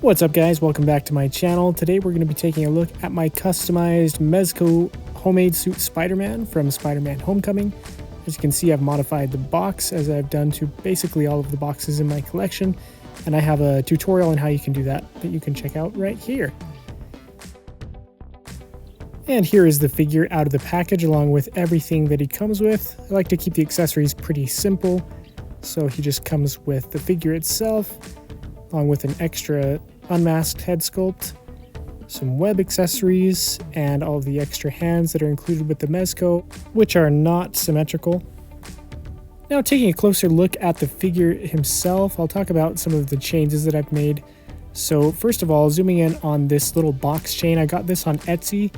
What's up guys, welcome back to my channel. Today we're going to be taking a look at my customized Mezco homemade suit Spider-Man from Spider-Man Homecoming. As you can see, I've modified the box as I've done to basically all of the boxes in my collection, and I have a tutorial on how you can do that you can check out right here. And here is the figure out of the package along with everything that he comes with. I like to keep the accessories pretty simple, so he just comes with the figure itself, along with an extra unmasked head sculpt, some web accessories, and all of the extra hands that are included with the Mezco, which are not symmetrical. Now, taking a closer look at the figure himself, I'll talk about some of the changes that I've made. So first of all, zooming in on this little box chain, I got this on Etsy,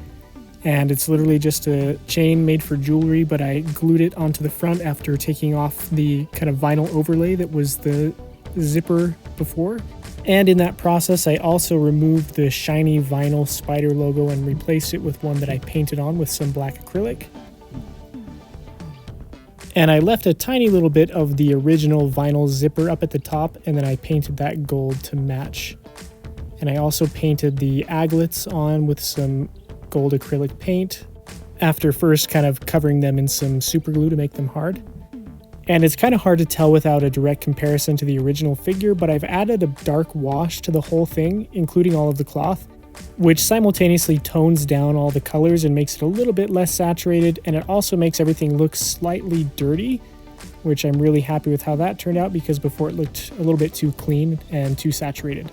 and it's literally just a chain made for jewelry, but I glued it onto the front after taking off the kind of vinyl overlay that was the zipper before. And in that process, I also removed the shiny vinyl spider logo and replaced it with one that I painted on with some black acrylic. And I left a tiny little bit of the original vinyl zipper up at the top, and then I painted that gold to match. And I also painted the aglets on with some gold acrylic paint, after first kind of covering them in some super glue to make them hard. And it's kind of hard to tell without a direct comparison to the original figure, but I've added a dark wash to the whole thing, including all of the cloth, which simultaneously tones down all the colors and makes it a little bit less saturated, and it also makes everything look slightly dirty, which I'm really happy with how that turned out, because before it looked a little bit too clean and too saturated.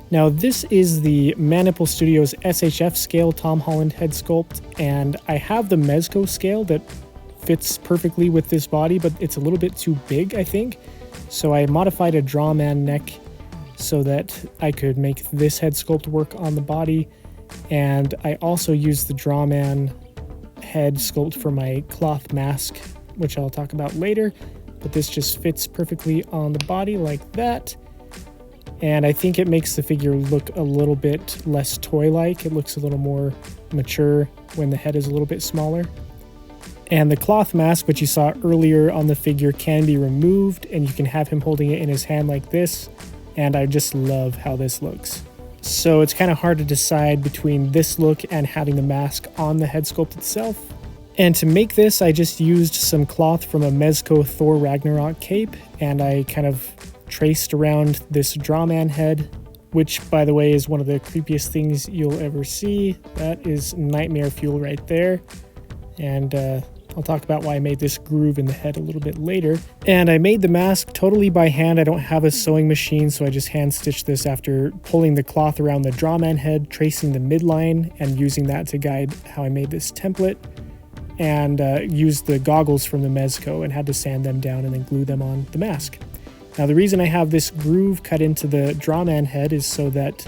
Now, this is the Manipple Studios SHF scale Tom Holland head sculpt, and I have the Mezco scale that fits perfectly with this body, but it's a little bit too big, I think. So I modified a Drawman neck so that I could make this head sculpt work on the body, and I also used the Drawman head sculpt for my cloth mask, which I'll talk about later, but this just fits perfectly on the body like that. And I think it makes the figure look a little bit less toy-like. It looks a little more mature when the head is a little bit smaller. And the cloth mask, which you saw earlier on the figure, can be removed, and you can have him holding it in his hand like this. And I just love how this looks. So it's kind of hard to decide between this look and having the mask on the head sculpt itself. And to make this, I just used some cloth from a Mezco Thor Ragnarok cape, and I kind of traced around this Drawman head, which, by the way, is one of the creepiest things you'll ever see. That is nightmare fuel right there. And I'll talk about why I made this groove in the head a little bit later. And I made the mask totally by hand. I don't have a sewing machine, so I just hand stitched this after pulling the cloth around the Drawman head, tracing the midline, and using that to guide how I made this template. And used the goggles from the Mezco and had to sand them down and then glue them on the mask. Now, the reason I have this groove cut into the Drawman head is so that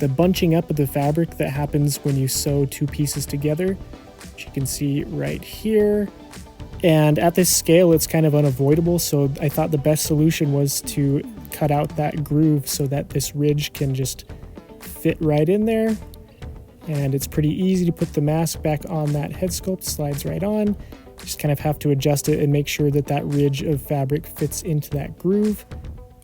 the bunching up of the fabric that happens when you sew two pieces together, which you can see right here. And at this scale, it's kind of unavoidable, so I thought the best solution was to cut out that groove so that this ridge can just fit right in there. And it's pretty easy to put the mask back on that head sculpt, slides right on. Just kind of have to adjust it and make sure that that ridge of fabric fits into that groove,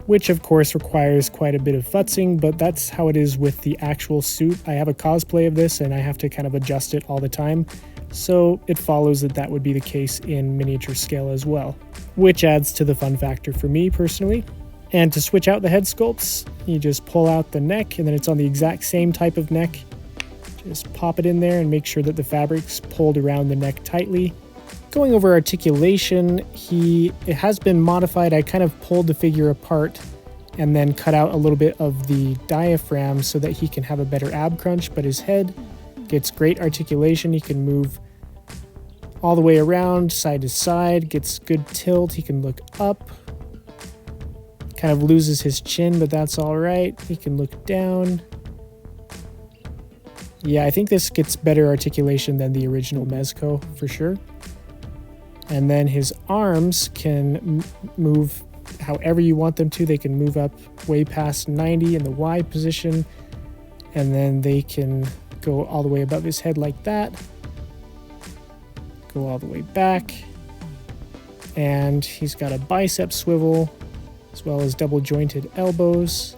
which of course requires quite a bit of futzing, but that's how it is with the actual suit. I have a cosplay of this and I have to kind of adjust it all the time. So it follows that that would be the case in miniature scale as well, which adds to the fun factor for me personally. And to switch out the head sculpts, you just pull out the neck, and then it's on the exact same type of neck. Just pop it in there and make sure that the fabric's pulled around the neck tightly. Going over articulation, it has been modified. I kind of pulled the figure apart and then cut out a little bit of the diaphragm so that he can have a better ab crunch, but his head gets great articulation. He can move all the way around, side to side, gets good tilt. He can look up, kind of loses his chin, but that's all right. He can look down. Yeah, I think this gets better articulation than the original Mezco for sure. And then his arms can move however you want them to. They can move up way past 90 in the Y position, and then they can go all the way above his head like that, go all the way back, and he's got a bicep swivel as well as double jointed elbows.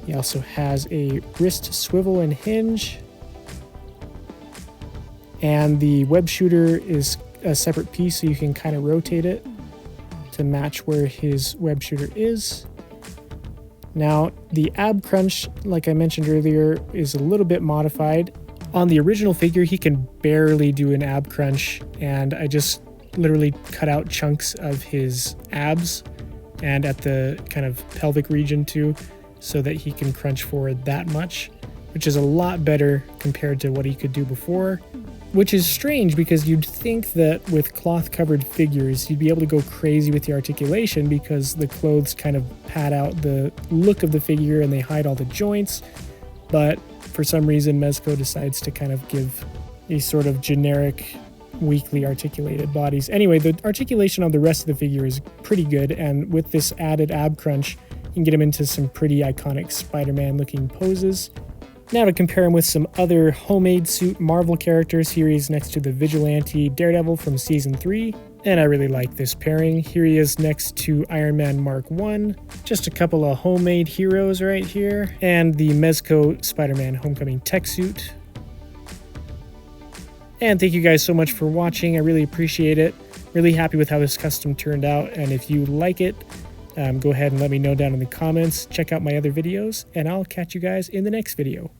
He also has a wrist swivel and hinge. And the web shooter is a separate piece, so you can kind of rotate it to match where his web shooter is. Now, the ab crunch, like I mentioned earlier, is a little bit modified. On the original figure, he can barely do an ab crunch, and I just literally cut out chunks of his abs and at the kind of pelvic region too, so that he can crunch forward that much, which is a lot better compared to what he could do before. Which is strange because you'd think that with cloth-covered figures, you'd be able to go crazy with the articulation because the clothes kind of pad out the look of the figure and they hide all the joints. But for some reason, Mezco decides to kind of give these sort of generic, weakly articulated bodies. Anyway, the articulation of the rest of the figure is pretty good, and with this added ab crunch, you can get him into some pretty iconic Spider-Man looking poses. Now to compare him with some other homemade suit Marvel characters, here he is next to the Vigilante Daredevil from Season 3. And I really like this pairing. Here he is next to Iron Man Mark 1. Just a couple of homemade heroes right here. And the Mezco Spider-Man Homecoming tech suit. And thank you guys so much for watching. I really appreciate it. Really happy with how this custom turned out. And if you like it, go ahead and let me know down in the comments. Check out my other videos, and I'll catch you guys in the next video.